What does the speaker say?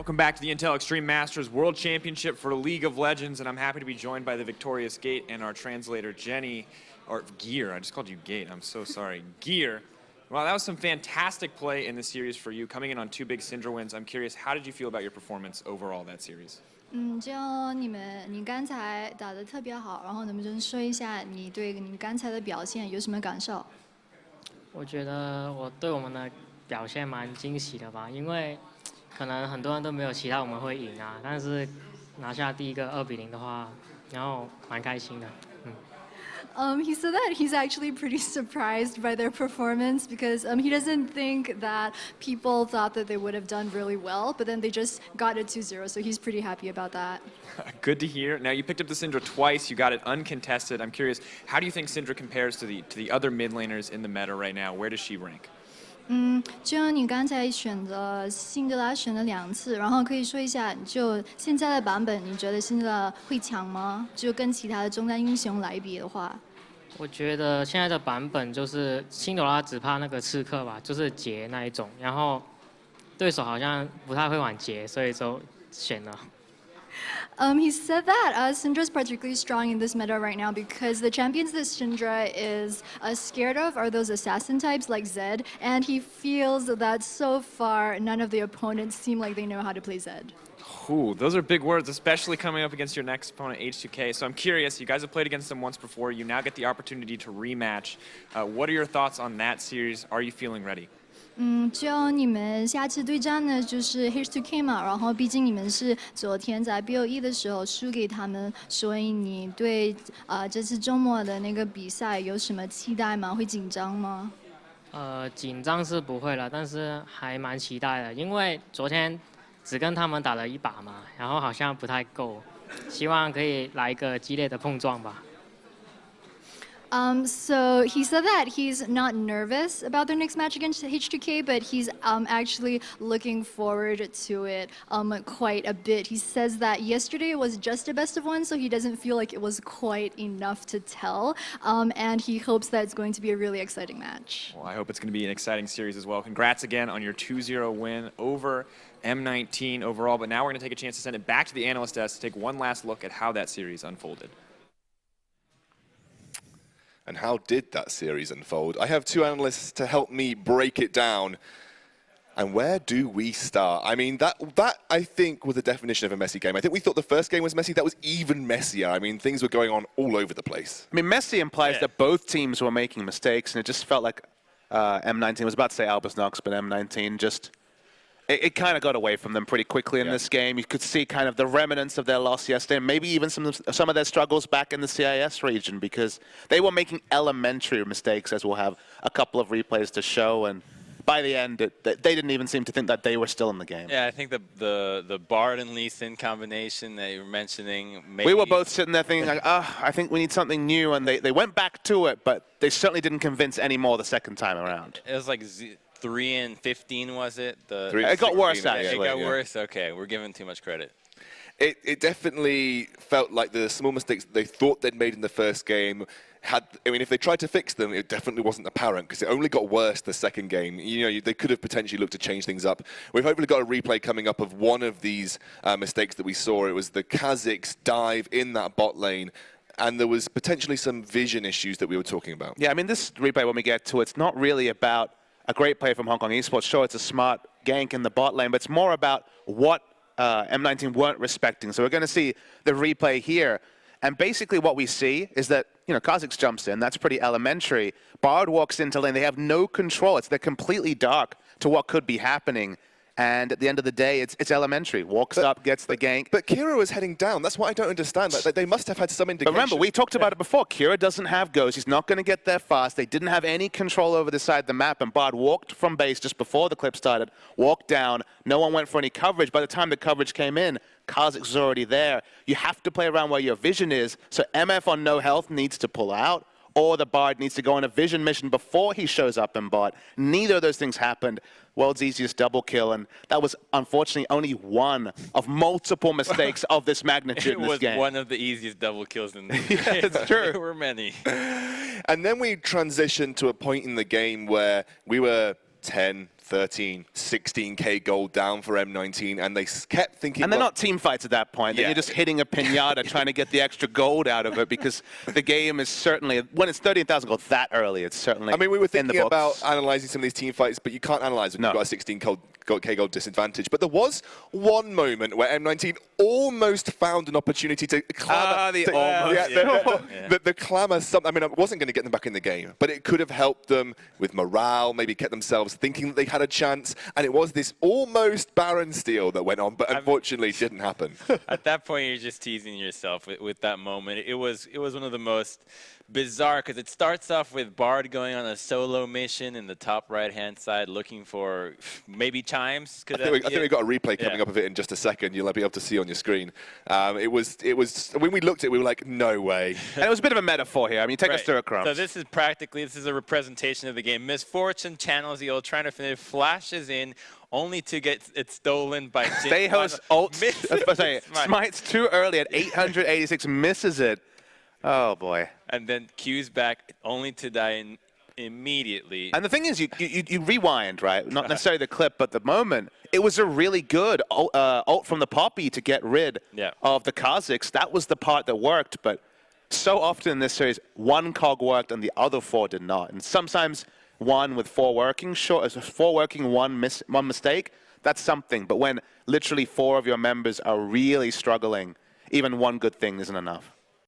Welcome back to the Intel Extreme Masters World Championship for League of Legends, and I'm happy to be joined by the victorious Gate and our translator Jenny, or Gear. I just called you Gate. I'm so sorry, Gear. Well, that was some fantastic play in the series for you, coming in on 2 big Syndra wins. I'm curious, how did you feel about your performance overall that series? 就你刚才打得特别好，然后能不能说一下你对你刚才的表现有什么感受？我觉得我对我们的表现蛮惊喜的吧，因为可能很多人都没有期待我们会赢啊，但是拿下第一个2-0的话，然后蛮开心的。He said that he's actually pretty surprised by their performance because he doesn't think that people thought that they would have done really well, but then they just got it 2-0, so he's pretty happy about that. Good to hear. Now, you picked up the Syndra twice. You got it uncontested. I'm curious, how do you think Syndra compares to the other mid laners in the meta right now? Where does she rank? 就你刚才选的辛德拉选了2次，然后可以说一下，就现在的版本，你觉得辛德拉会强吗？就跟其他的中单英雄来比的话，我觉得现在的版本就是辛德拉只怕那个刺客吧，就是劫那一种，然后对手好像不太会玩劫，所以就选了。He said that Syndra is particularly strong in this meta right now because the champions that Syndra is scared of are those assassin types like Zed, and he feels that so far none of the opponents seem like they know how to play Zed. Ooh, those are big words, especially coming up against your next opponent, H2K. So I'm curious, you guys have played against them once before. You now get the opportunity to rematch. What are your thoughts on that series? Are you feeling ready? 就你们下次对战呢，就是 H2K 嘛，然后毕竟你们是昨天在 BOE 的时候输给他们，所以你对这次周末的那个比赛有什么期待吗？会紧张吗？紧张是不会了，但是还蛮期待的，因为昨天只跟他们打了1把嘛，然后好像不太够，希望可以来一个激烈的碰撞吧。So he said that he's not nervous about their next match against H2K, but he's actually looking forward to it quite a bit. He says that yesterday was just a best of 1, so he doesn't feel like it was quite enough to tell, and he hopes that it's going to be a really exciting match. Well, I hope it's going to be an exciting series as well. Congrats again on your 2-0 win over M19 overall, but now we're going to take a chance to send it back to the analyst desk to take one last look at how that series unfolded. And how did that series unfold? I have 2 analysts to help me break it down. And where do we start? I mean, that I think was the definition of a messy game. I think we thought the first game was messy. That was even messier. I mean, things were going on all over the place. I mean, messy implies that both teams were making mistakes, and it just felt like M19, I was about to say MAPLESNOW, but M19 just... It kind of got away from them pretty quickly in this game. You could see kind of the remnants of their loss yesterday, and maybe even some of their struggles back in the CIS region, because they were making elementary mistakes, as we'll have a couple of replays to show. And by the end, they didn't even seem to think that they were still in the game. Yeah, I think the Bard and Lee Sin combination that you were mentioning. Maybe we were both sitting there thinking, like, I think we need something new, and they went back to it, but they certainly didn't convince any more the second time around. It was like 3-15, was it? It got worse, actually. It got worse? Okay, we're giving too much credit. It definitely felt like the small mistakes they thought they'd made in the first game I mean, if they tried to fix them, it definitely wasn't apparent because it only got worse the second game. You know, they could have potentially looked to change things up. We've hopefully got a replay coming up of one of these mistakes that we saw. It was the Kazakhs dive in that bot lane. And there was potentially some vision issues that we were talking about. Yeah, I mean, this replay, when we get to it, it's not really about a great play from Hong Kong Esports. Sure, it's a smart gank in the bot lane, but it's more about what M19 weren't respecting. So we're going to see the replay here. And basically what we see is that, you know, Kazakhs jumps in. That's pretty elementary. Bard walks into lane. They have no control. They're completely dark to what could be happening. And at the end of the day, it's elementary. Walks up, gets the gank. But Kira was heading down. That's what I don't understand. Like, they must have had some indication. But remember, we talked about it before. Kira doesn't have goes. He's not going to get there fast. They didn't have any control over the side of the map. And Bard walked from base just before the clip started, walked down. No one went for any coverage. By the time the coverage came in, Kazakhs was already there. You have to play around where your vision is. So MF on no health needs to pull out, or the Bard needs to go on a vision mission before he shows up in bot. Neither of those things happened. World's easiest double kill, and that was unfortunately only one of multiple mistakes of this magnitude in this game. It was one of the easiest double kills in the game. Yeah, it's true. There were many. And then we transitioned to a point in the game where we were 10, 13, 16K gold down for M19, and they kept thinking. And they're well, not team fights at that point. Yeah. You're just hitting a pinata trying to get the extra gold out of it because the game is certainly, when it's 13,000 gold that early, it's certainly I mean, we were in the thinking books. about analysing some of these team fights, but you can't analyse when No. you've got a 16K gold disadvantage. But there was one moment where M19 almost found an opportunity to clamour. The to- almost. the clamour. I mean, it wasn't going to get them back in the game, but it could have helped them with morale, maybe kept themselves thinking that they had a chance. And it was this almost barren steal that went on, but unfortunately didn't happen. At that point, you're just teasing yourself with that moment. It was one of the most bizarre because it starts off with Bard going on a solo mission in the top right-hand side, looking for maybe chimes. I think we've got a replay coming up of it in just a second. You'll be able to see on your screen. It was when we looked at it, we were like, no way. And it was a bit of a metaphor here. I mean, take us through it, Crumbs. So this is a representation of the game. Misfortune channels the ult, trying to finish, flashes in, only to get it stolen by Stayho's ult, smites too early at 886, misses it. Oh, boy. And then Q's back, only to die immediately. And the thing is, you rewind, right? Not necessarily the clip, but the moment. It was a really good ult from the Poppy to get rid of the Kazakhs. That was the part that worked, but so often in this series, one cog worked and the other 4 did not. And sometimes one with 4 working, one mistake, that's something. But when literally 4 of your members are really struggling, even one good thing isn't enough.